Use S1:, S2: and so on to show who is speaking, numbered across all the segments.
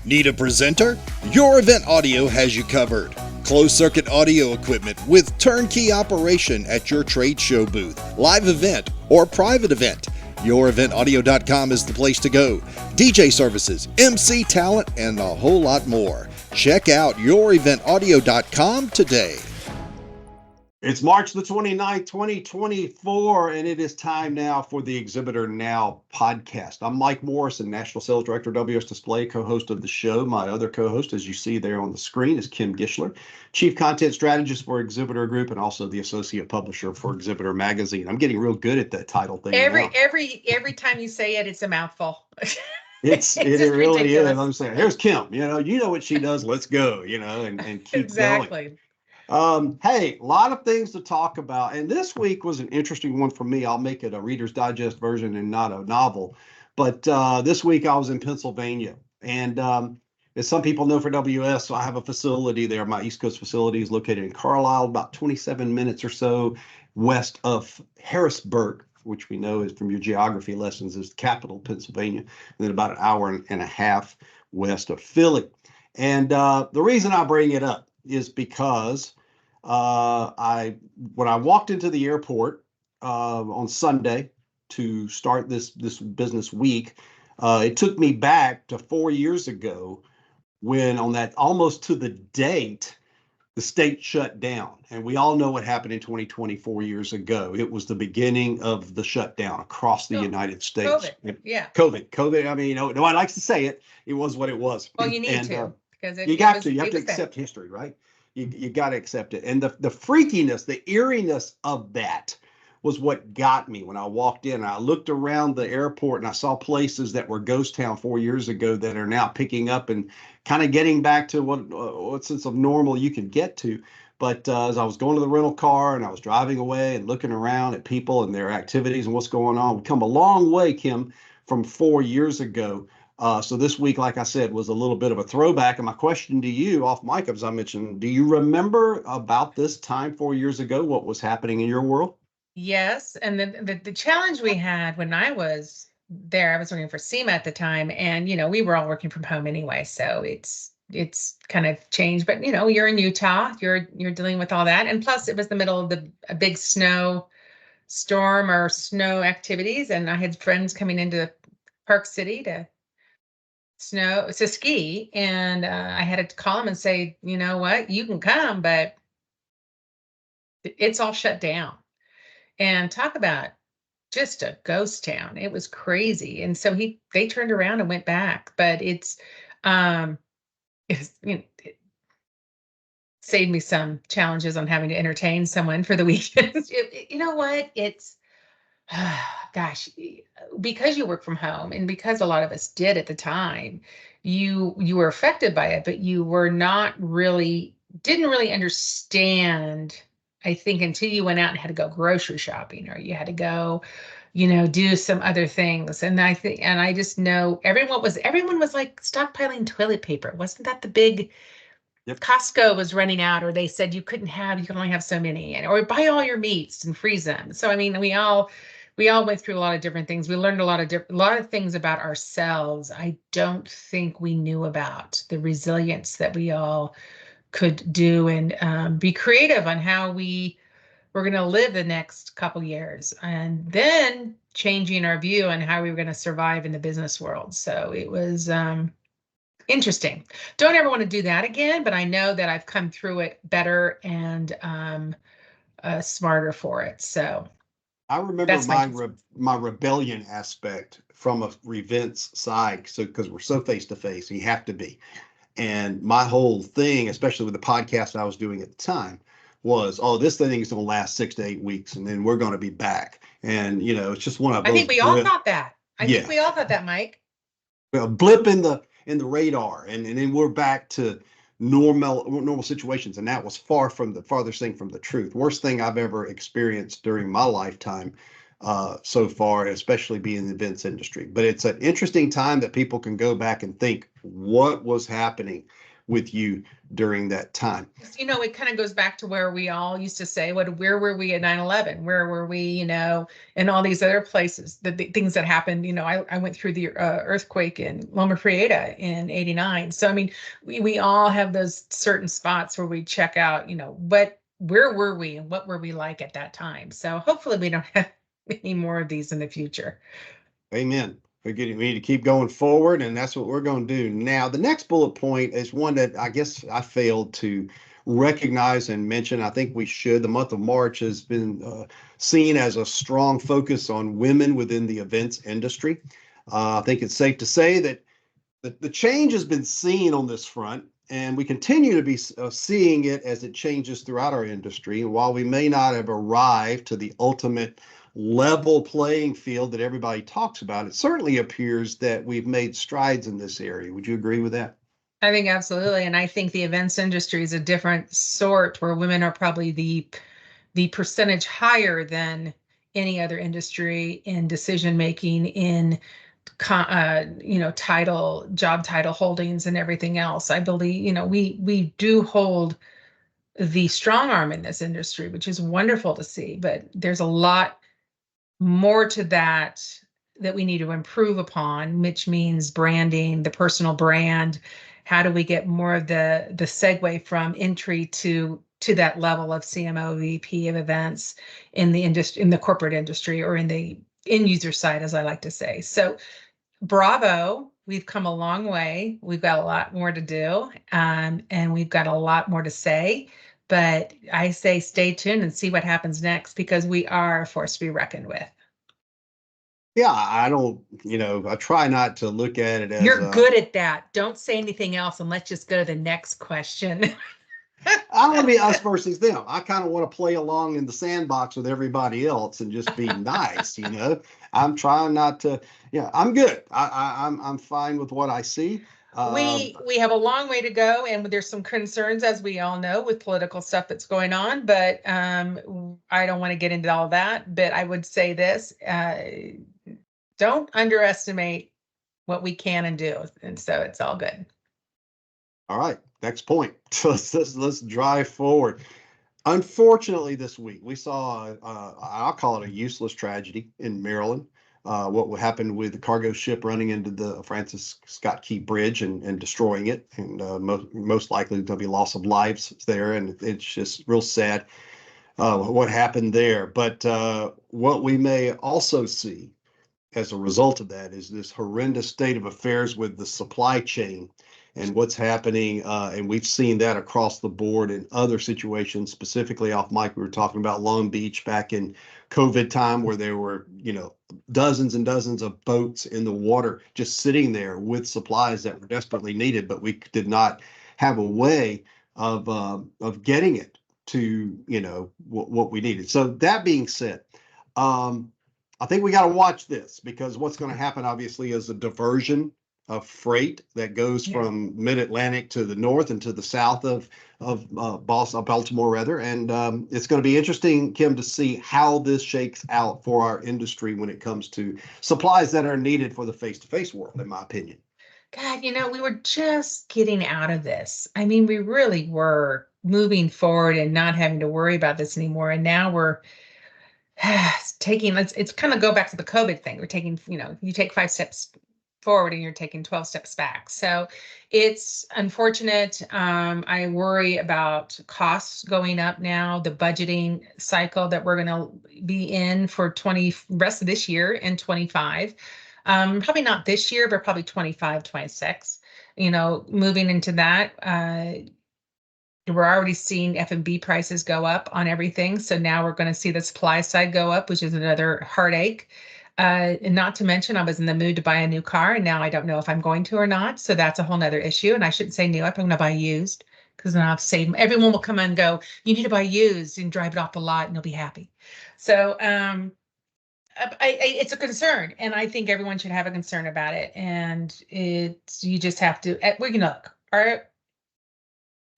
S1: Need a presenter? Your Event Audio has you covered. Closed circuit audio equipment with turnkey operation at your trade show booth, live event, or private event. YourEventAudio.com is the place to go. DJ services, MC talent, and a whole lot more. Check out YourEventAudio.com today.
S2: It's March the 29th, 2024, and it is time now for the Exhibitor Now podcast. I'm Mike Morrison, National Sales Director, WS Display, co-host of the show. My other co-host, as you see there on the screen, is Kim Gischler, Chief Content Strategist for Exhibitor Group and also the Associate Publisher for Exhibitor Magazine. I'm getting real good at that title thing
S3: Every
S2: now.
S3: time you say it, it's a mouthful.
S2: It really
S3: ridiculous.
S2: is. I'm saying, here's Kim, you know what she does. Let's go, and keep
S3: Exactly.
S2: going. Hey, a lot of things to talk about. And this week was an interesting one for me. I'll make it a Reader's Digest version and not a novel. But this week I was in Pennsylvania. And as some people know for WS, so I have a facility there. My East Coast facility is located in Carlisle, about 27 minutes or so west of Harrisburg, which we know is from your geography lessons is the capital, Pennsylvania, and then about an hour and a half west of Philly. And the reason I bring it up is because when I walked into the airport on Sunday to start this business week, it took me back to 4 years ago when on that almost to the date, the state shut down. And we all know what happened in 2020, 4 years ago. It was the beginning of the shutdown across the United States.
S3: COVID, yeah.
S2: COVID. I mean, nobody likes to say it. It was what it was.
S3: Well, you need to. Because
S2: you have to accept history, right? You got to accept it. And the freakiness, the eeriness of that was what got me when I walked in. I looked around the airport and I saw places that were ghost town 4 years ago that are now picking up and kind of getting back to what sense of normal you can get to. But as I was going to the rental car and I was driving away and looking around at people and their activities and what's going on, we've come a long way, Kim, from 4 years ago. So this week, like I said, was a little bit of a throwback. And my question to you off mic, as I mentioned, do you remember about this time 4 years ago, what was happening in your world?
S3: Yes. And the challenge we had when I was there, I was working for SEMA at the time, and, we were all working from home anyway. So it's kind of changed. But, you're in Utah, you're dealing with all that. And plus it was the middle of a big snow storm or snow activities. And I had friends coming into Park City to ski, and I had to call them and say, you know what, you can come, but it's all shut down. And talk about just a ghost town. It was crazy. And so they turned around and went back, but it saved me some challenges on having to entertain someone for the weekends. You know what, it's gosh, because you work from home and because a lot of us did at the time, you were affected by it, but you were didn't really understand, I think, until you went out and had to go grocery shopping or you had to go, do some other things. And I just know everyone was like stockpiling toilet paper. Wasn't that the big? Yep. Costco was running out, or they said you could only have so many, or buy all your meats and freeze them. So, I mean, we all went through a lot of different things. We learned a lot of things about ourselves. I don't think we knew about the resilience that we all could do and be creative on how we were going to live the next couple years, and then changing our view on how we were going to survive in the business world. So it was interesting. Don't ever want to do that again, but I know that I've come through it better and smarter for it. So
S2: I remember my rebellion aspect from a events side, so because we're so face to face, you have to be. And my whole thing, especially with the podcast I was doing at the time, was, this thing is going to last 6 to 8 weeks, and then we're going to be back. And it's just one of those.
S3: I think we all thought that. I think we all thought that, Mike.
S2: A blip in the radar, and then we're back to normal situations, and that was far from the farthest thing from the truth. Worst thing I've ever experienced during my lifetime so far, especially being in the events industry. But it's an interesting time that people can go back and think what was happening with you during that time.
S3: It kind of goes back to where we all used to say, where were we at 9/11? Where were we, and all these other places, the things that happened. I went through the earthquake in Loma Prieta in '89. So, I mean, we all have those certain spots where we check out, where were we and what were we like at that time? So hopefully we don't have any more of these in the future.
S2: Amen. We need to keep going forward, and that's what we're going to do. Now, the next bullet point is one that I guess I failed to recognize and mention. I think we should. The month of March has been seen as a strong focus on women within the events industry. I think it's safe to say that the change has been seen on this front, and we continue to be seeing it as it changes throughout our industry. And while we may not have arrived to the ultimate level playing field that everybody talks about, it certainly appears that we've made strides in this area. Would you agree with that?
S3: I think absolutely. And I think the events industry is a different sort where women are probably the percentage higher than any other industry in decision making, in job title holdings and everything else. I believe, we do hold the strong arm in this industry, which is wonderful to see, but there's a lot more to that we need to improve upon, which means branding, the personal brand. How do we get more of the segue from entry to that level of CMO, VP of events in the industry, in the corporate industry, or in the end user side, as I like to say. So bravo, we've come a long way. We've got a lot more to do, and we've got a lot more to say. But I say stay tuned and see what happens next, because we are a force to be reckoned with.
S2: Yeah, I don't, I try not to look at it as
S3: You're good at that. Don't say anything else, and let's just go to the next question.
S2: I don't want to be us versus them. I kind of want to play along in the sandbox with everybody else and just be nice, I'm trying not to, I'm good. I'm fine with what I see.
S3: We have a long way to go, and there's some concerns, as we all know, with political stuff that's going on, but I don't want to get into all that. But I would say this, don't underestimate what we can and do. And so it's all good.
S2: All right, next point. Let's drive forward. Unfortunately, this week we saw, I'll call it a useless tragedy in Maryland. What happened with the cargo ship running into the Francis Scott Key Bridge and destroying it, and most likely there'll be loss of lives there, and it's just real sad what happened there. But what we may also see as a result of that is this horrendous state of affairs with the supply chain and what's happening. And we've seen that across the board in other situations. Specifically off mic, we were talking about Long Beach back in COVID time, where there were, dozens and dozens of boats in the water just sitting there with supplies that were desperately needed, but we did not have a way of getting it to, what we needed. So that being said, I think we got to watch this, because what's going to happen obviously is a diversion of freight that goes from mid-Atlantic to the north and to the south of Baltimore rather. And it's going to be interesting, Kim, to see how this shakes out for our industry when it comes to supplies that are needed for the face-to-face world, in my opinion.
S3: God, we were just getting out of this. I mean, we really were moving forward and not having to worry about this anymore. And now we're it's kind of go back to the COVID thing. We're taking, you take 5 steps forward and you're taking 12 steps back. So it's unfortunate. I worry about costs going up now, the budgeting cycle that we're going to be in for rest of this year and 25. Probably not this year, but probably 25, 26, moving into that. We're already seeing F&B prices go up on everything. So now we're going to see the supply side go up, which is another heartache. And not to mention, I was in the mood to buy a new car, and now I don't know if I'm going to or not. So that's a whole nother issue. And I shouldn't say new. I'm going to buy used, because then I'll save. Everyone will come and go, you need to buy used, and drive it off the lot, and they'll be happy. So it's a concern, and I think everyone should have a concern about it. And you just have to, we can look.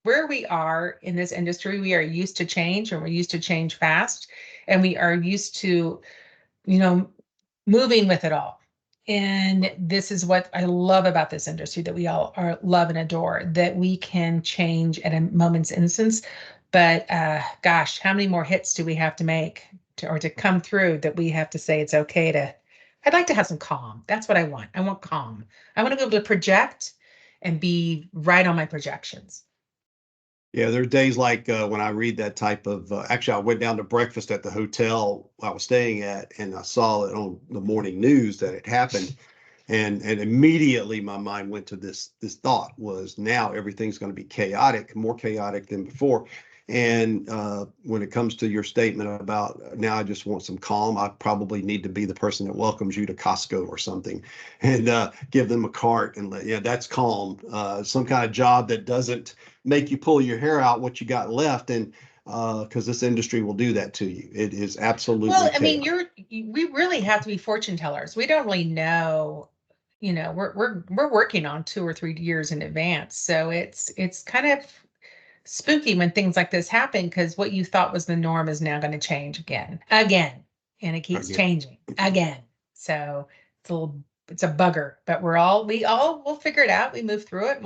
S3: Where we are in this industry, we are used to change, and we're used to change fast, and we are used to, moving with it all. And this is what I love about this industry that we all are love and adore, that we can change at a moment's instance. But gosh, how many more hits do we have to make to come through that we have to say it's okay to? I'd like to have some calm. That's what I want. I want calm. I want to be able to project and be right on my projections.
S2: Yeah, there are days like when I read that type of. Actually, I went down to breakfast at the hotel I was staying at, and I saw it on the morning news that it happened, and immediately my mind went to this thought was now everything's going to be chaotic, more chaotic than before. And when it comes to your statement about now, I just want some calm. I probably need to be the person that welcomes you to Costco or something, and give them a cart and yeah, that's calm. Some kind of job that doesn't make you pull your hair out what you got left, and because this industry will do that to you. It is absolutely
S3: Well, I mean,
S2: chaotic.
S3: we really have to be fortune tellers. We don't really know, we're working on 2 or 3 years in advance. So it's kind of spooky when things like this happen because what you thought was the norm is now going to change again, and it keeps
S2: Again.
S3: changing again. So it's a bugger, but we all will figure it out. We move through it.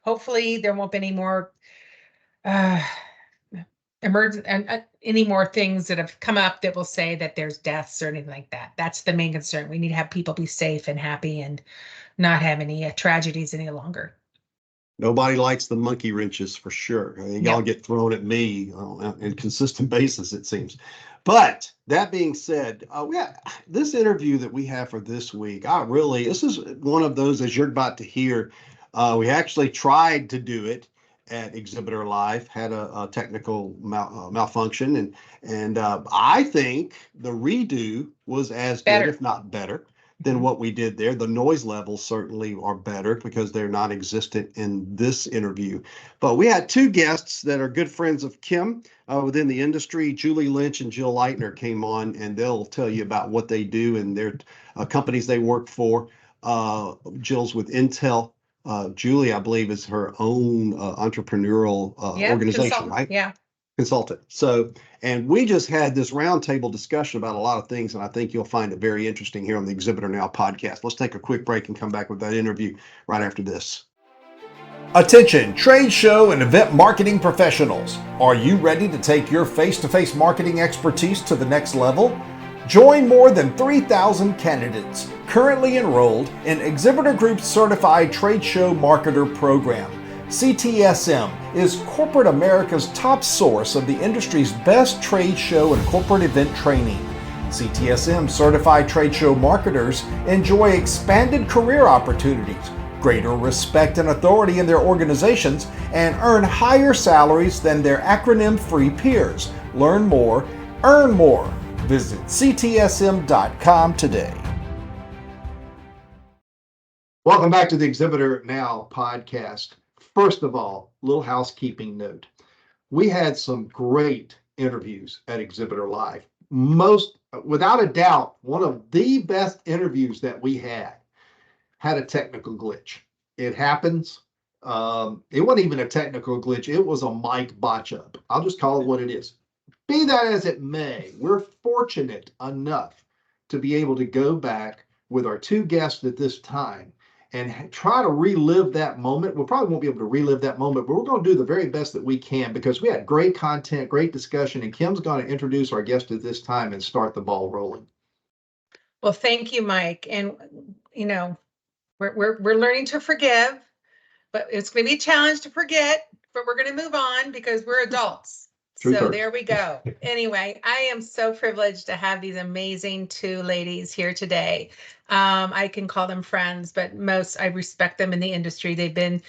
S3: Hopefully there won't be any more uh, emergent and any more things that have come up that will say that there's deaths or anything like that. That's the main concern. We need to have people be safe and happy and not have any tragedies any longer.
S2: Nobody likes the monkey wrenches for sure. I mean, y'all
S3: Yep.
S2: get thrown at me on a consistent basis, it seems. But that being said, this interview that we have for this week. This is one of those, as you're about to hear. We actually tried to do it at Exhibitor Live, had a technical malfunction, and I think the redo was as good,
S3: Better.
S2: if not better, than what we did there. The noise levels certainly are better because they're non-existent in this interview. But we had two guests that are good friends of Kim within the industry. Julie Lynch and Jill Leithner came on, and they'll tell you about what they do and their companies they work for. Jill's with Intel. Julie, I believe, is her own entrepreneurial organization,
S3: Consultant.
S2: right?
S3: Yeah.
S2: Consultant. So, and we just had this roundtable discussion about a lot of things, and I think you'll find it very interesting here on the Exhibitor Now podcast. Let's take a quick break and come back with that interview right after this.
S1: Attention, trade show and event marketing professionals. Are you ready to take your face-to-face marketing expertise to the next level? Join more than 3,000 candidates currently enrolled in Exhibitor Group's Certified Trade Show Marketer Program. CTSM is corporate America's top source of the industry's best trade show and corporate event training. CTSM certified trade show marketers enjoy expanded career opportunities, greater respect and authority in their organizations, and earn higher salaries than their acronym-free peers. Learn more, earn more. Visit ctsm.com today.
S2: Welcome back to the Exhibitor Now podcast. First of all, little housekeeping note. We had some great interviews at Exhibitor Live. Most, without a doubt, one of the best interviews that we had a technical glitch. It happens. It wasn't even a technical glitch. It was a mic botch up. I'll just call it what it is. Be that as it may, we're fortunate enough to be able to go back with our two guests at this time and try to relive that moment. We probably won't be able to relive that moment, but we're going to do the very best that we can because we had great content, great discussion, and Kim's going to introduce our guest at this time and start the ball rolling.
S3: Well, thank you, Mike. And we're learning to forgive, but it's going to be a challenge to forget. But we're going to move on because we're adults. So there we go. Anyway, I am so privileged to have these amazing two ladies here today. I can call them friends, but I respect them in the industry. They've been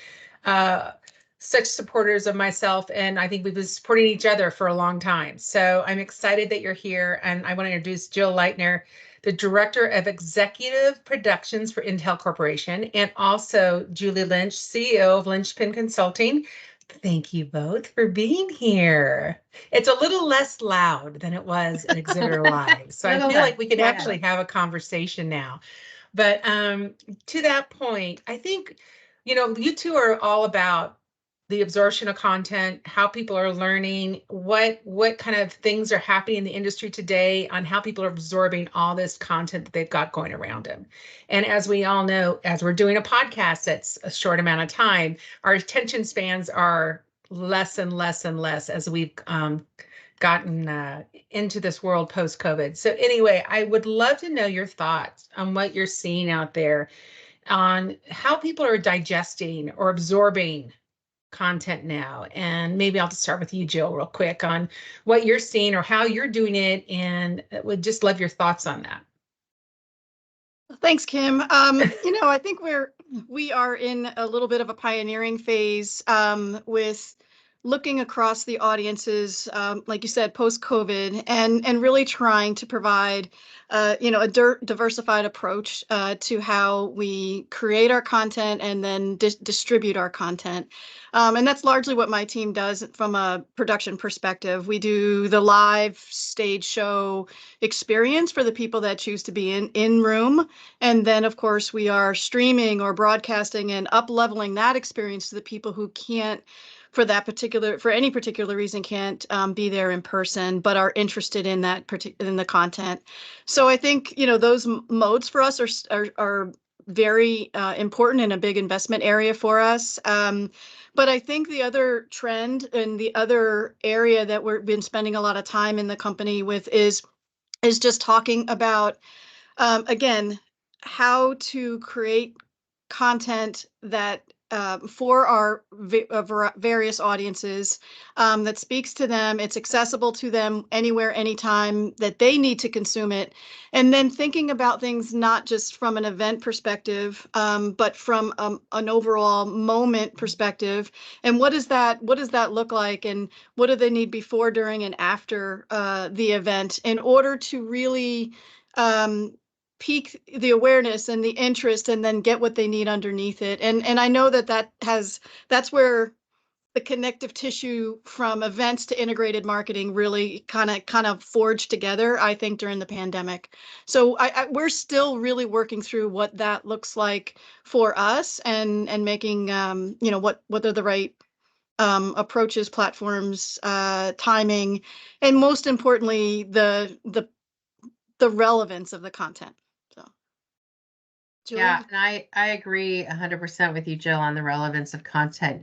S3: such supporters of myself, and I think we've been supporting each other for a long time. So I'm excited that you're here, and I want to introduce Jill Leithner, the Director of Executive Productions for Intel Corporation, and also Julie Lynch, CEO of LynchPin Consulting. Thank you both for being here. It's a little less loud than it was at Exhibitor Live. So I feel like we could actually have a conversation now. But to that point, I think, you two are all about the absorption of content, how people are learning, what kind of things are happening in the industry today on how people are absorbing all this content that they've got going around them. And as we all know, as we're doing a podcast that's a short amount of time, our attention spans are less and less and less as we've gotten into this world post-COVID. So anyway, I would love to know your thoughts on what you're seeing out there on how people are digesting or absorbing content now. And maybe I'll just start with you, Jill, real quick on what you're seeing or how you're doing it, and would just love your thoughts on that.
S4: Thanks, Kim. I think we are in a little bit of a pioneering phase with looking across the audiences, like you said, post-COVID, and really trying to provide, a diversified approach to how we create our content and then distribute our content. And that's largely what my team does from a production perspective. We do the live stage show experience for the people that choose to be in room. And then, of course, we are streaming or broadcasting and up-leveling that experience to the people who can't, for any particular reason, can't be there in person, but are interested in in the content. So I think, those modes for us are very important and a big investment area for us. But I think the other trend and the other area that we've been spending a lot of time in the company with is just talking about, again, how to create content that for our various audiences that speaks to them. It's accessible to them anywhere, anytime that they need to consume it. And then thinking about things not just from an event perspective, but from an overall moment perspective. And what does that look like? And what do they need before, during, and after the event in order to really pique the awareness and the interest, and then get what they need underneath it. And I know that's where the connective tissue from events to integrated marketing really kind of forged together, I think, during the pandemic. So we're still really working through what that looks like for us, and making what are the right approaches, platforms, timing, and most importantly, the relevance of the content. So, Julie?
S5: Yeah, and I agree 100% with you, Jill, on the relevance of content.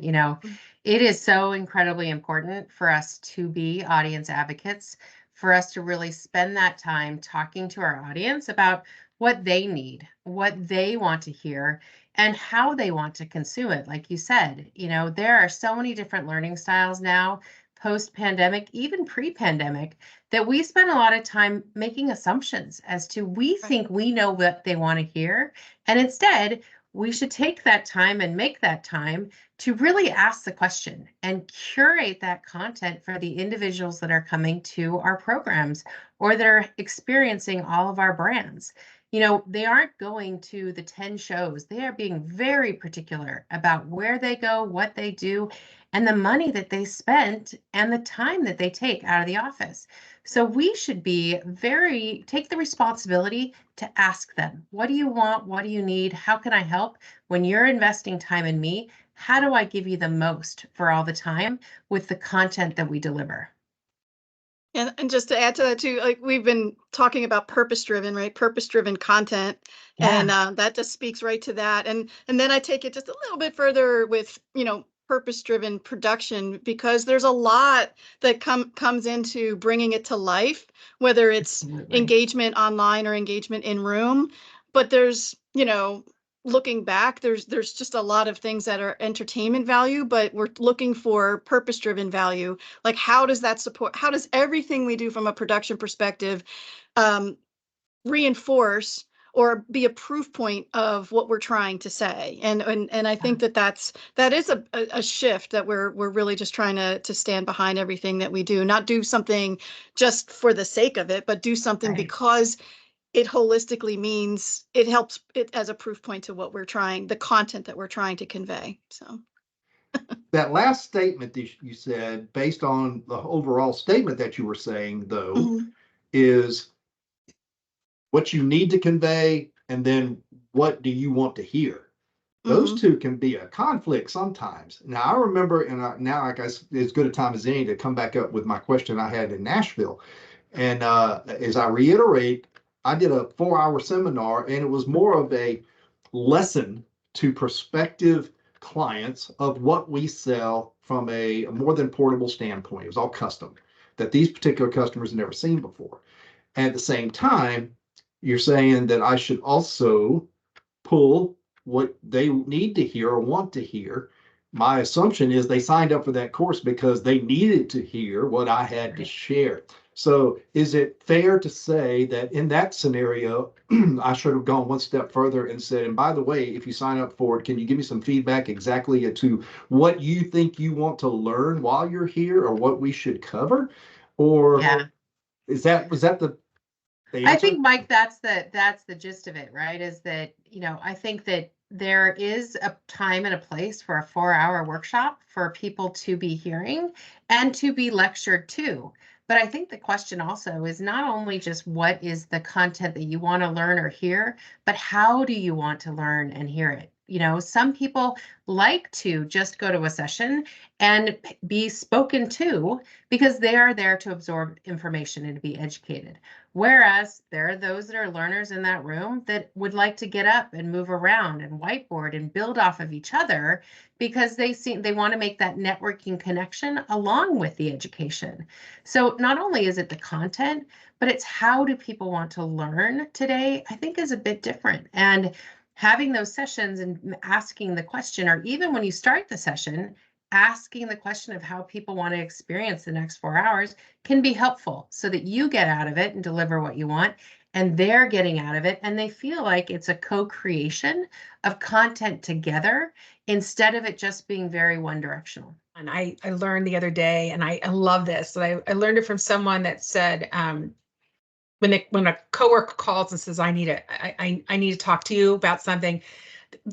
S5: It is so incredibly important for us to be audience advocates, for us to really spend that time talking to our audience about what they need, what they want to hear, and how they want to consume it. Like you said, there are so many different learning styles now, post-pandemic, even pre-pandemic, that we spend a lot of time making assumptions as to we think we know what they want to hear. And instead, we should take that time and make that time to really ask the question and curate that content for the individuals that are coming to our programs or that are experiencing all of our brands. They aren't going to the 10 shows. They are being very particular about where they go, what they do, and the money that they spent and the time that they take out of the office. So we should take the responsibility to ask them, what do you want? What do you need? How can I help? When you're investing time in me, how do I give you the most for all the time with the content that we deliver?
S4: And just to add to that too, like we've been talking about purpose-driven, right? Purpose-driven content.
S5: Yeah.
S4: And that just speaks right to that. And then I take it just a little bit further with, purpose-driven production, because there's a lot that comes into bringing it to life, whether it's
S5: Absolutely.
S4: engagement online or engagement in room. But there's, looking back, there's just a lot of things that are entertainment value, but we're looking for purpose-driven value. Like, how does everything we do from a production perspective reinforce or be a proof point of what we're trying to say? And I think that is a shift that we're really just trying to stand behind everything that we do, not do something just for the sake of it, but do something because it holistically means it helps it as a proof point to the content that we're trying to convey. So
S2: that last statement that you said, based on the overall statement that you were saying, though, is what you need to convey, and then what do you want to hear? Those two can be a conflict sometimes. Now, I remember, and now like as good a time as any to come back up with my question I had in Nashville. And as I reiterate, I did a 4-hour seminar, and it was more of a lesson to prospective clients of what we sell from a more than portable standpoint. It was all custom that these particular customers had never seen before. And at the same time, you're saying that I should also pull what they need to hear or want to hear. My assumption is they signed up for that course because they needed to hear what I had to share. So is it fair to say that in that scenario, I should have gone one step further and said, and by the way, if you sign up for it, can you give me some feedback exactly to what you think you want to learn while you're here or what we should cover? Or
S5: Yeah.
S2: was that the
S5: I
S2: answer?
S5: think, Mike, that's the gist of it, right? Is that, I think that there is a time and a place for a 4-hour workshop for people to be hearing and to be lectured to. But I think the question also is not only just what is the content that you want to learn or hear, but how do you want to learn and hear it? Some people like to just go to a session and be spoken to because they are there to absorb information and to be educated. Whereas there are those that are learners in that room that would like to get up and move around and whiteboard and build off of each other because they want to make that networking connection along with the education. So not only is it the content, but it's how do people want to learn today, I think is a bit different. And having those sessions and asking the question, or even when you start the session, asking the question of how people want to experience the next 4 hours can be helpful so that you get out of it and deliver what you want, and they're getting out of it, and they feel like it's a co-creation of content together instead of it just being very one directional.
S3: And I learned the other day, and I love this. I learned it from someone that said, when a coworker calls and says, I need to talk to you about something,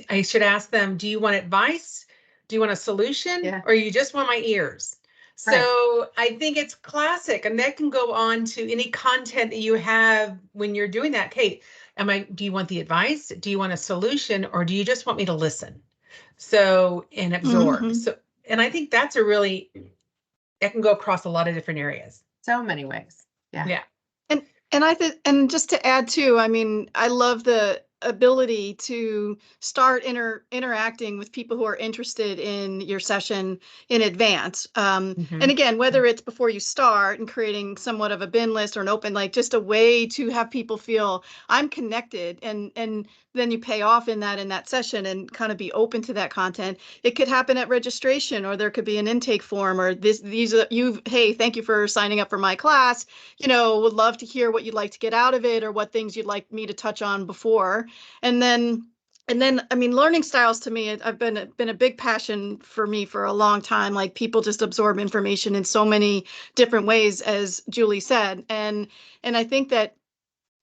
S3: I should ask them, do you want advice? Do you want a solution?
S5: Yeah.
S3: Or you just want my ears?
S5: Right.
S3: So I think it's classic, and that can go on to any content that you have when you're doing that. Kate, do you want the advice? Do you want a solution? Or do you just want me to listen? So, and absorb.
S4: Mhm.
S3: So, and I think that can go across a lot of different areas.
S5: So many ways. Yeah.
S3: Yeah.
S4: And I think, and just to add too, I mean, I love the ability to start interacting with people who are interested in your session in advance.
S3: Mhm.
S4: And again, whether it's before you start and creating somewhat of a bin list or an open, like just a way to have people feel I'm connected, and then you pay off in that session and kind of be open to that content. It could happen at registration, or there could be an intake form, or these are hey, thank you for signing up for my class. Would love to hear what you'd like to get out of it or what things you'd like me to touch on before. And then, I mean, learning styles to me, I've been a big passion for me for a long time. Like, people just absorb information in so many different ways, as Julie said. And I think that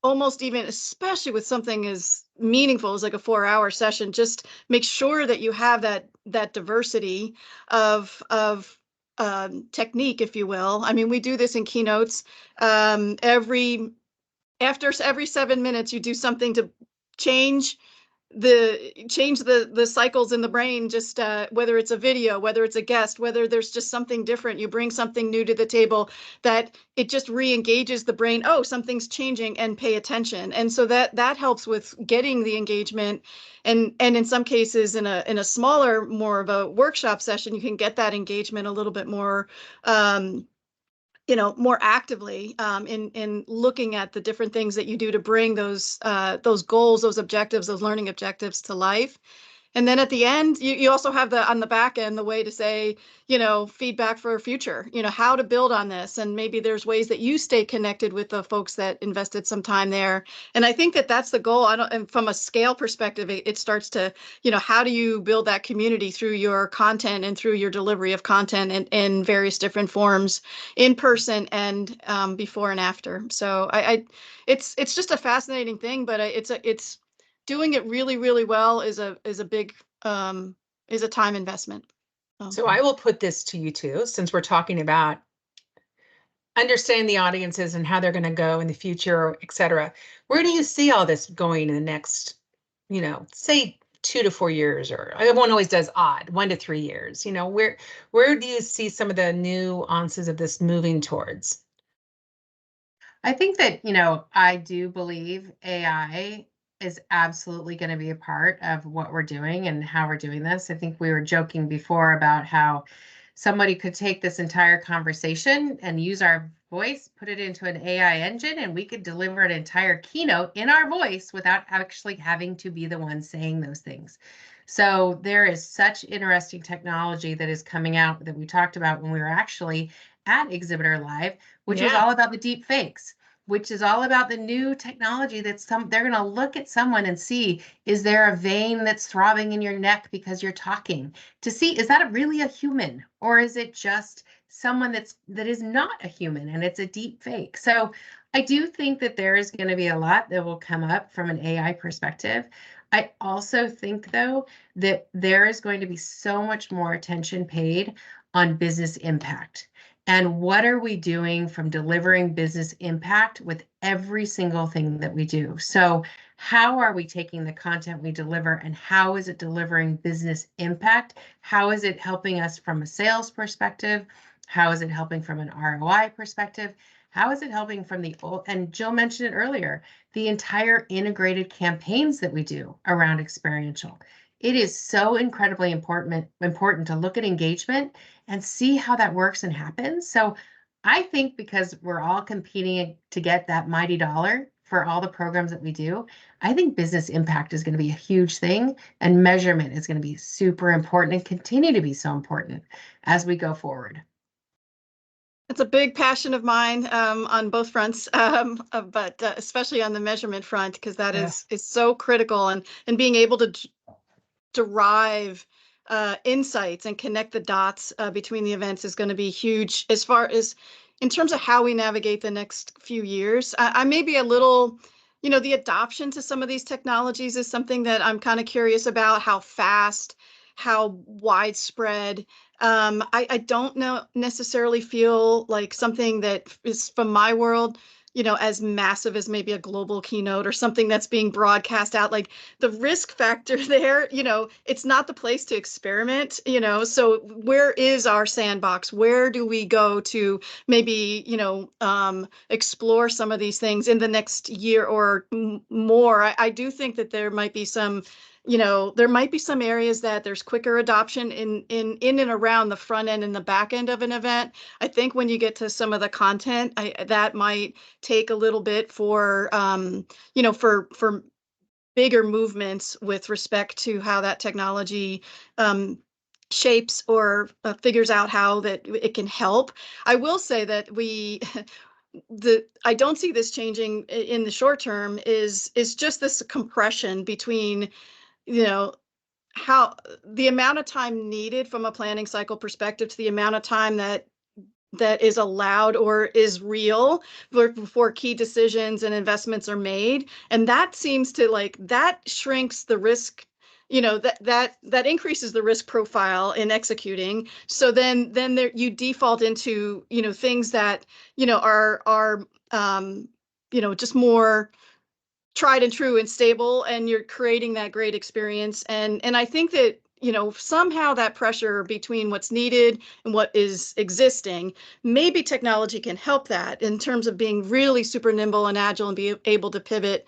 S4: almost even, especially with something as meaningful as like a 4-hour session, just make sure that you have that diversity of technique, if you will. I mean, we do this in keynotes. Every 7 minutes, you do something to change the cycles in the brain, just whether it's a video, whether it's a guest, whether there's just something different, you bring something new to the table, that it just re-engages the brain. Oh, something's changing, and pay attention. And so that helps with getting the engagement. And in some cases, in a smaller, more of a workshop session, you can get that engagement a little bit more more actively in looking at the different things that you do to bring those goals, those objectives, those learning objectives to life. And then at the end, you also have on the back end, the way to say, feedback for future, how to build on this. And maybe there's ways that you stay connected with the folks that invested some time there. And I think that that's the goal. And from a scale perspective, it starts to, how do you build that community through your content and through your delivery of content in various different forms, in person and before and after. So it's just a fascinating thing, but it's doing it really, really well is a big is a time investment.
S3: So I will put this to you too, since we're talking about understanding the audiences and how they're going to go in the future, et cetera. Where do you see all this going in the next, say 2 to 4 years, or everyone always does odd, 1 to 3 years? Where do you see some of the nuances of this moving towards?
S5: I think that, I do believe AI is absolutely going to be a part of what we're doing and how we're doing this. I think we were joking before about how somebody could take this entire conversation and use our voice, put it into an AI engine, and we could deliver an entire keynote in our voice without actually having to be the one saying those things. So there is such interesting technology that is coming out that we talked about when we were actually at Exhibitor Live, which was all about the deep fakes, which is all about the new technology that they're going to look at someone and see, is there a vein that's throbbing in your neck because you're talking, to see, is that really a human, or is it just someone that is not a human and it's a deep fake? So I do think that there is going to be a lot that will come up from an AI perspective. I also think, though, that there is going to be so much more attention paid on business impact. And what are we doing from delivering business impact with every single thing that we do? So how are we taking the content we deliver, and how is it delivering business impact? How is it helping us from a sales perspective? How is it helping from an ROI perspective? How is it helping from and Jill mentioned it earlier, the entire integrated campaigns that we do around experiential. It is so incredibly important to look at engagement and see how that works and happens. So I think, because we're all competing to get that mighty dollar for all the programs that we do, I think business impact is going to be a huge thing, and measurement is going to be super important and continue to be so important as we go forward.
S4: It's a big passion of mine, on both fronts, but especially on the measurement front, because that is so critical, and being able to derive insights and connect the dots between the events is going to be huge, as far as in terms of how we navigate the next few years. I may be a little, the adoption to some of these technologies is something that I'm kind of curious about, how fast, how widespread. I don't necessarily feel like something that is from my world, as massive as maybe a global keynote or something that's being broadcast out. Like, the risk factor there, it's not the place to experiment, so where is our sandbox? Where do we go to maybe, explore some of these things in the next year or more? I do think that there might be some areas that there's quicker adoption in and around the front end and the back end of an event. I think when you get to some of the content, that might take a little bit for bigger movements with respect to how that technology shapes or figures out how that it can help. I will say that I don't see this changing in the short term, is just this compression between, how the amount of time needed from a planning cycle perspective to the amount of time that is allowed or is real before key decisions and investments are made. And that seems to, that shrinks the risk, that increases the risk profile in executing. So then there, you default into, things that, are just more tried and true and stable, and you're creating that great experience. And I think that, somehow that pressure between what's needed and what is existing, maybe technology can help that in terms of being really super nimble and agile and be able to pivot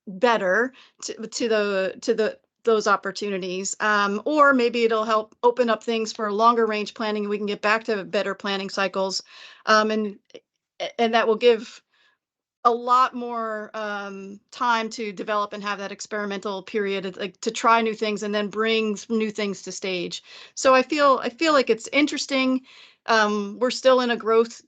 S4: better to those opportunities. Or maybe it'll help open up things for longer range planning, and we can get back to better planning cycles. And that will give a lot more time to develop and have that experimental period, like to try new things and then bring new things to stage. So I feel like it's interesting. We're still in a growth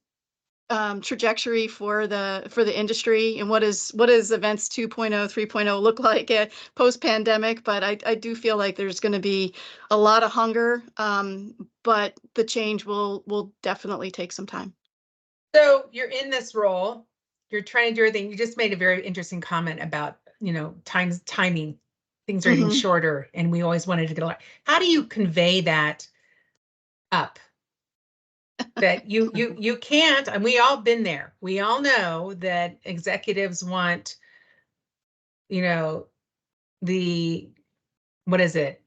S4: trajectory for the industry, and what is events 2.0, 3.0 look like post pandemic. But I do feel like there's going to be a lot of hunger, but the change will definitely take some time.
S3: So you're in this role, you're trying to do everything. You just made a very interesting comment about, timing. Things are getting shorter, and we always wanted to get a lot. How do you convey that up? That you can't, and we all been there. We all know that executives want, the what is it?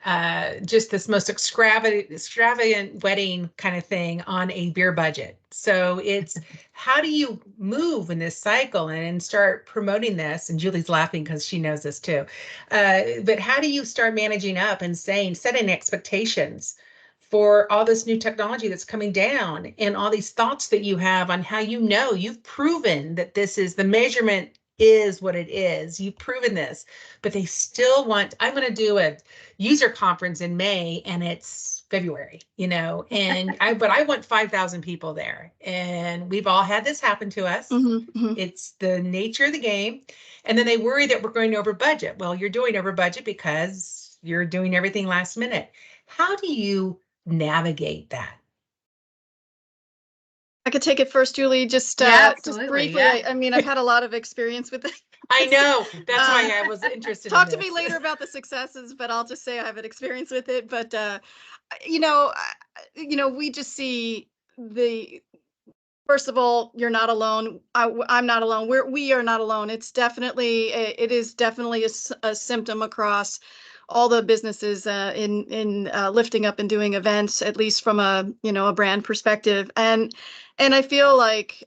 S3: Just this most extravagant wedding kind of thing on a beer budget. So it's how do you move in this cycle and start promoting this? And Julie's laughing because she knows this too. But how do you start managing up and setting expectations for all this new technology that's coming down and all these thoughts that you have on how you've proven that this is the measurement is what it is. You've proven this, but they still want, I'm going to do a user conference in May and it's February, but I want 5,000 people there. And we've all had this happen to us. It's the nature of the game. And then they worry that we're going over budget. Well, you're doing over budget because you're doing everything last minute. How do you navigate that?
S4: I could take it first, Julie, just briefly.
S5: Yeah.
S4: I mean, I've had a lot of experience with it.
S3: I know. That's why I was interested
S4: Talk
S3: in
S4: to me later about the successes, but I'll just say I have an experience with it. But, we just see first of all, you're not alone. I'm not alone. We are not alone. It is definitely a symptom across all the businesses in lifting up and doing events, at least from a brand perspective. And I feel like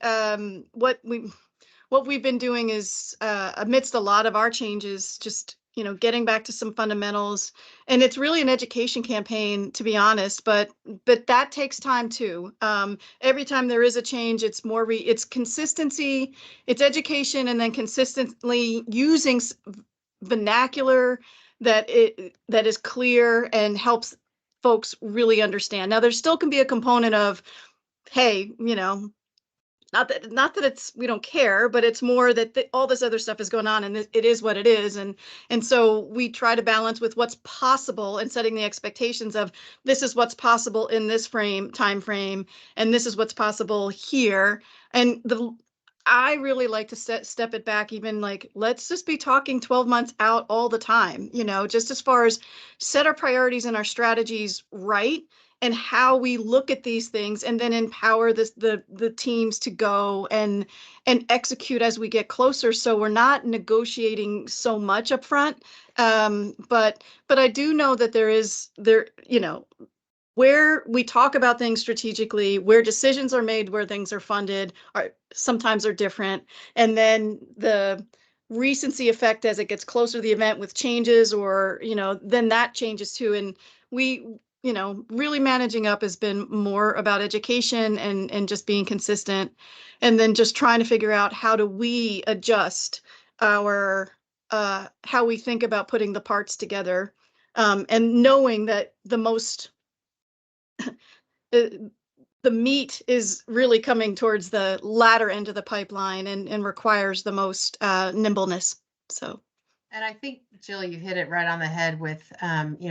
S4: what we've been doing is amidst a lot of our changes, just getting back to some fundamentals, and it's really an education campaign, to be honest, but that takes time too. Every time there is a change, it's it's consistency, it's education, and then consistently using vernacular that is clear and helps folks really understand. Now, there still can be a component of, hey, not that we don't care, but it's more that all this other stuff is going on, and it is what it is. And so we try to balance with what's possible and setting the expectations of this is what's possible in this time frame, and this is what's possible here. And I really like to step it back, even like, let's just be talking 12 months out all the time, just as far as set our priorities and our strategies right, and how we look at these things, and then empower the teams to go and execute as we get closer. So we're not negotiating so much up front. But I do know that where we talk about things strategically, where decisions are made, where things are funded, sometimes are different. And then the recency effect as it gets closer to the event with changes, or, then that changes too. And we, really managing up has been more about education and just being consistent, and then just trying to figure out how do we adjust how we think about putting the parts together, and knowing that the meat is really coming towards the latter end of the pipeline, and requires the most nimbleness. So.
S5: And I think, Jill, you hit it right on the head with,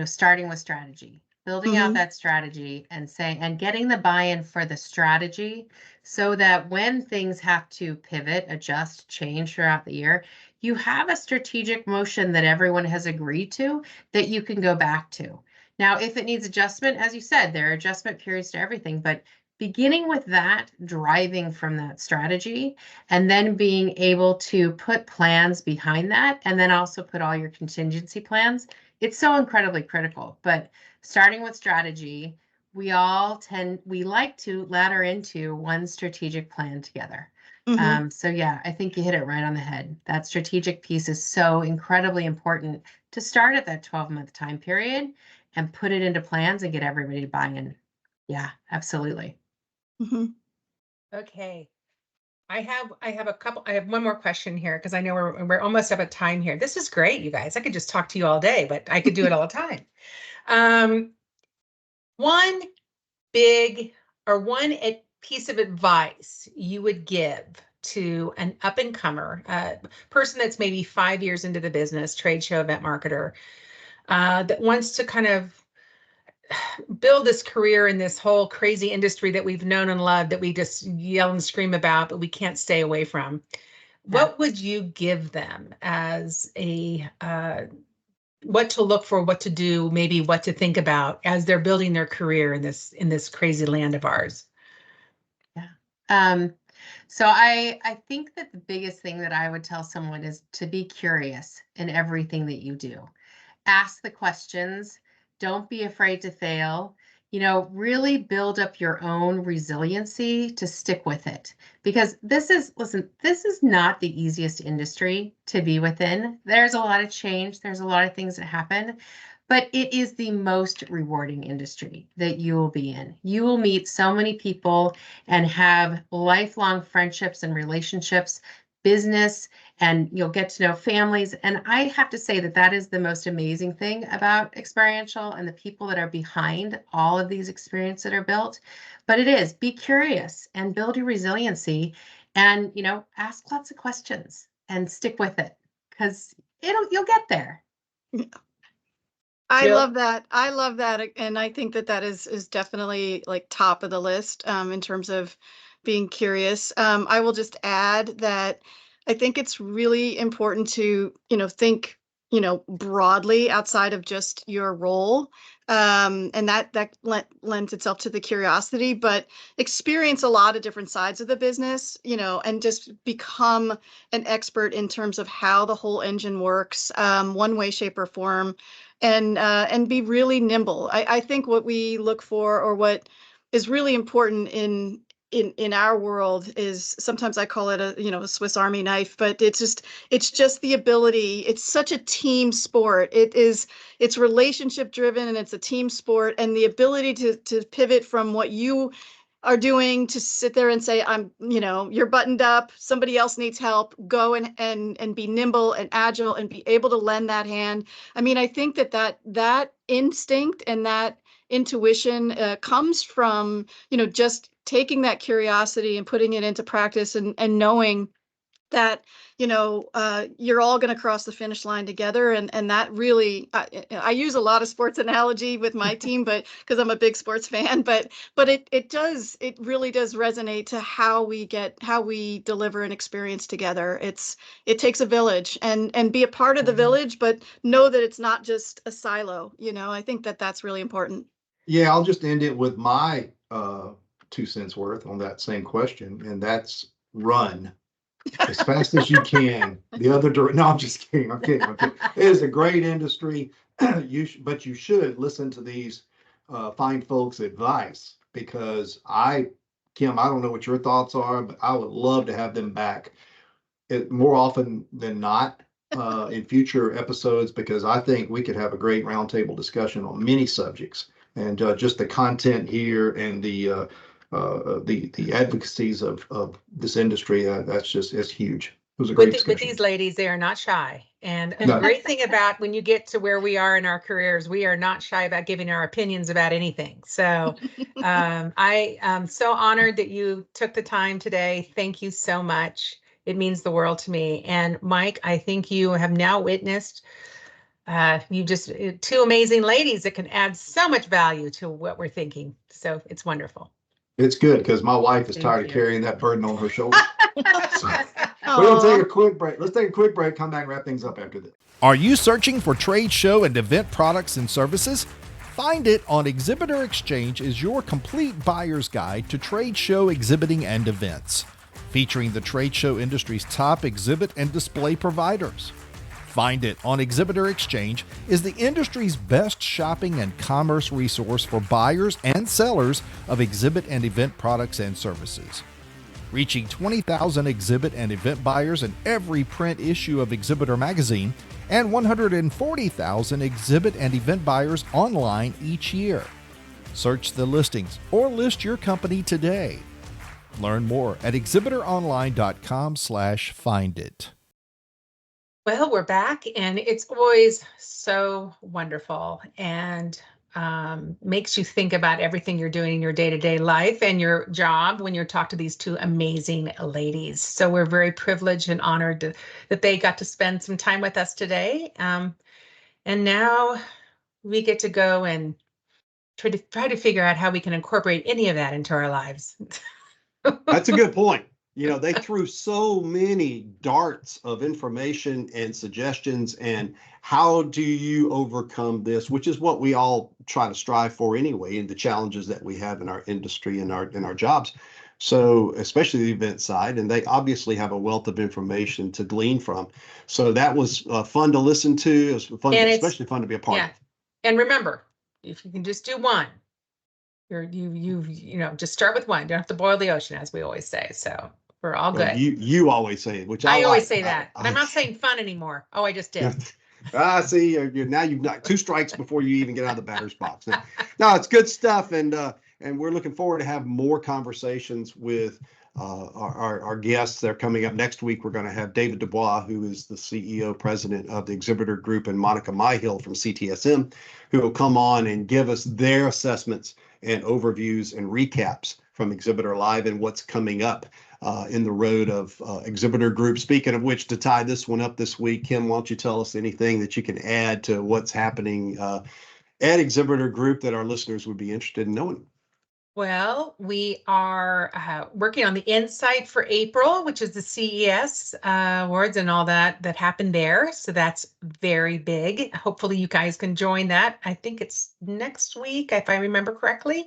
S5: starting with strategy, building out that strategy, and getting the buy-in for the strategy, so that when things have to pivot, adjust, change throughout the year, you have a strategic motion that everyone has agreed to that you can go back to. Now, if it needs adjustment, as you said, there are adjustment periods to everything, but beginning with that, driving from that strategy, and then being able to put plans behind that, and then also put all your contingency plans, it's so incredibly critical. But starting with strategy, we like to ladder into one strategic plan together. So yeah, I think you hit it right on the head. That strategic piece is so incredibly important to start at that 12-month time period and put it into plans and get everybody to buy in. Yeah, absolutely.
S3: Okay. I have one more question here, because I know we're almost up at time here. This is great, you guys. I could just talk to you all day, but I could do it all the time. One piece of advice you would give to an up-and-comer, person that's maybe 5 years into the business, trade show event marketer, that wants to kind of build this career in this whole crazy industry that we've known and loved, that we just yell and scream about, but we can't stay away from. What would you give them as what to look for, what to do, maybe what to think about as they're building their career in this crazy land of ours?
S5: Yeah. So I think that the biggest thing that I would tell someone is to be curious in everything that you do. ask the questions, don't be afraid to fail, really build up your own resiliency to stick with it. Because this is not the easiest industry to be within. There's a lot of change. There's a lot of things that happen, but it is the most rewarding industry that you will be in. You will meet so many people and have lifelong friendships and relationships, business, and you'll get to know families. And I have to say that is the most amazing thing about Experiential and the people that are behind all of these experiences that are built. But it is, be curious and build your resiliency and, ask lots of questions and stick with it, because you'll get there.
S4: I
S3: Jill?
S4: love that. I love that. And I think that is definitely like top of the list in terms of being curious. I will just add that I think it's really important to, think, broadly outside of just your role. And that lends itself to the curiosity, but experience a lot of different sides of the business, and just become an expert in terms of how the whole engine works, one way, shape, or form, and be really nimble. I think what we look for, or what is really important in our world, is sometimes I call it a Swiss Army knife, but it's just the ability. It's such a team sport. It's relationship driven, and it's a team sport, and the ability to pivot from what you are doing to sit there and say, you're buttoned up, somebody else needs help, go and be nimble and agile and be able to lend that hand. I mean, I think that instinct and that intuition comes from, just taking that curiosity and putting it into practice, and knowing that, you're all going to cross the finish line together. And that really, I use a lot of sports analogy with my team, but because I'm a big sports fan, but it really does resonate to how we deliver an experience together. It takes a village, and be a part of the village, but know that it's not just a silo. I think that's really important.
S2: Yeah, I'll just end it with my 2 cents worth on that same question, and that's run as fast as you can the other direction. No, I'm just kidding. I'm kidding. It is a great industry. But you should listen to these fine folks' advice, because Kim, I don't know what your thoughts are, but I would love to have them back more often than not in future episodes, because I think we could have a great roundtable discussion on many subjects, and just the content here and the advocacies of this industry. It's huge. It was a great
S3: With
S2: discussion.
S3: these ladies, they are not shy. And
S2: No.
S3: the great thing about when you get to where we are in our careers, we are not shy about giving our opinions about anything. So I am so honored that you took the time today. Thank you so much. It means the world to me. And Mike, I think you have now witnessed you just two amazing ladies that can add so much value to what we're thinking. So it's wonderful.
S2: It's good, because my wife is
S3: Thank
S2: tired
S3: you.
S2: of carrying that burden on her shoulders. So, we're going to take a quick break. Let's take a quick break, come back and wrap things up after this.
S1: Are you searching for trade show and event products and services? Find It on Exhibitor Exchange is your complete buyer's guide to trade show exhibiting and events, featuring the trade show industry's top exhibit and display providers. Find It on Exhibitor Exchange is the industry's best shopping and commerce resource for buyers and sellers of exhibit and event products and services. Reaching 20,000 exhibit and event buyers in every print issue of Exhibitor magazine, and 140,000 exhibit and event buyers online each year. Search the listings or list your company today. Learn more at exhibitoronline.com/findit.
S3: Well, we're back, and it's always so wonderful, and makes you think about everything you're doing in your day-to-day life and your job when you talk to these two amazing ladies. So we're very privileged and honored that they got to spend some time with us today. And now we get to go and try to figure out how we can incorporate any of that into our lives.
S2: That's a good point. They threw so many darts of information and suggestions, and how do you overcome this, which is what we all try to strive for anyway, in the challenges that we have in our industry and our jobs. So, especially the event side, and they obviously have a wealth of information to glean from. So that was fun to listen to. It was fun,
S3: And
S2: especially fun to be a part
S3: yeah.
S2: of.
S3: And remember, if you can just do one, just start with one. You don't have to boil the ocean, as we always say. So we're all
S2: Well,
S3: good.
S2: you always say it, which I
S3: I always
S2: like.
S3: say that, but I'm not saying fun anymore. Oh, I just did.
S2: See, now you've got 2 strikes before you even get out of the batter's box. No, it's good stuff, and we're looking forward to have more conversations with our guests. They're coming up next week. We're going to have David Dubois, who is the CEO, president of the Exhibitor Group, and Monica Myhill from CTSM, who will come on and give us their assessments and overviews and recaps from Exhibitor Live and what's coming up in the road of Exhibitor Group. Speaking of which, to tie this one up this week, Kim, why don't you tell us anything that you can add to what's happening at Exhibitor Group that our listeners would be interested in knowing?
S3: Well, we are working on the Insight for April, which is the CES awards and all that happened there. So that's very big. Hopefully you guys can join that. I think it's next week, if I remember correctly.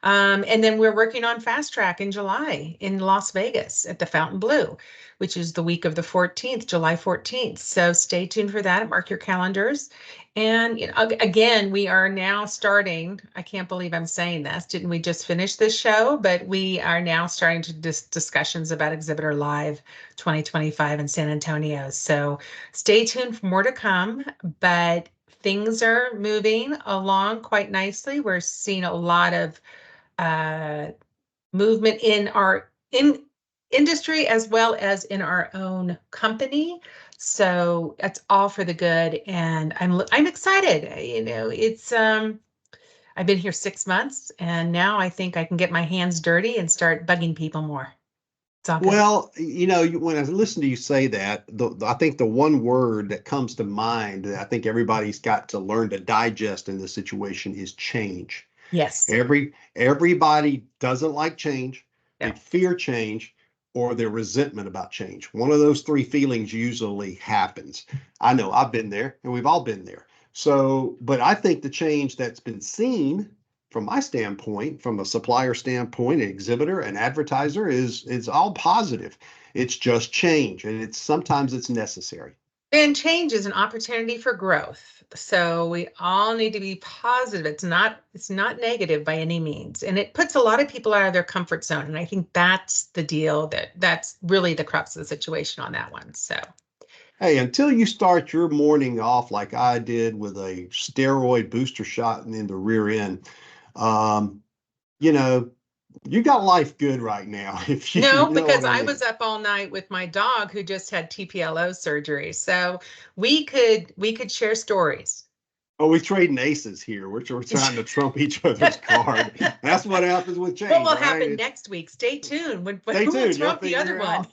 S3: And then we're working on Fast Track in July in Las Vegas at the Fountain Blue, which is the week of the 14th, July 14th. So stay tuned for that. Mark your calendars. And again, we are now starting. I can't believe I'm saying this. Didn't we just finish this show? But we are now starting to discussions about Exhibitor Live 2025 in San Antonio. So stay tuned for more to come. But things are moving along quite nicely. We're seeing a lot of movement in our industry as well as in our own company. So that's all for the good, and I'm excited. It's I've been here 6 months, and now I think I can get my hands dirty and start bugging people more. It's all good.
S2: Well, when I listen to you say that, I think the one word that comes to mind that I think everybody's got to learn to digest in this situation is change.
S3: Yes.
S2: Everybody doesn't like change.
S3: No.
S2: They fear change, or their resentment about change. One of those 3 feelings usually happens. I know I've been there, and we've all been there. So, but I think the change that's been seen from my standpoint, from a supplier standpoint, an exhibitor, an advertiser, is all positive. It's just change, and sometimes it's necessary.
S3: And change is an opportunity for growth. So we all need to be positive. It's not negative by any means. And it puts a lot of people out of their comfort zone. And I think that's the deal, that's really the crux of the situation on that one. So
S2: hey, until you start your morning off like I did with a steroid booster shot in the rear end, you got life good right now. If you
S3: no,
S2: know
S3: because
S2: what I
S3: I
S2: mean.
S3: was up all night with my dog who just had TPLO surgery. So we could share stories.
S2: Oh, we're trading aces here. We're trying to trump each other's card. That's what happens with change.
S3: What will
S2: right?
S3: happen next week? Stay tuned.
S2: Stay
S3: Who will
S2: tuned.
S3: trump the other one?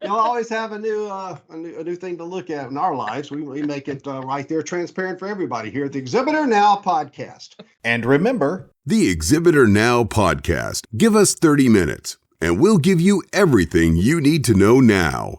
S2: You'll always have a new thing to look at in our lives. We make it right there transparent for everybody here at the Exhibitor Now podcast.
S1: And remember,
S6: the Exhibitor Now podcast. Give us 30 minutes, and we'll give you everything you need to know now.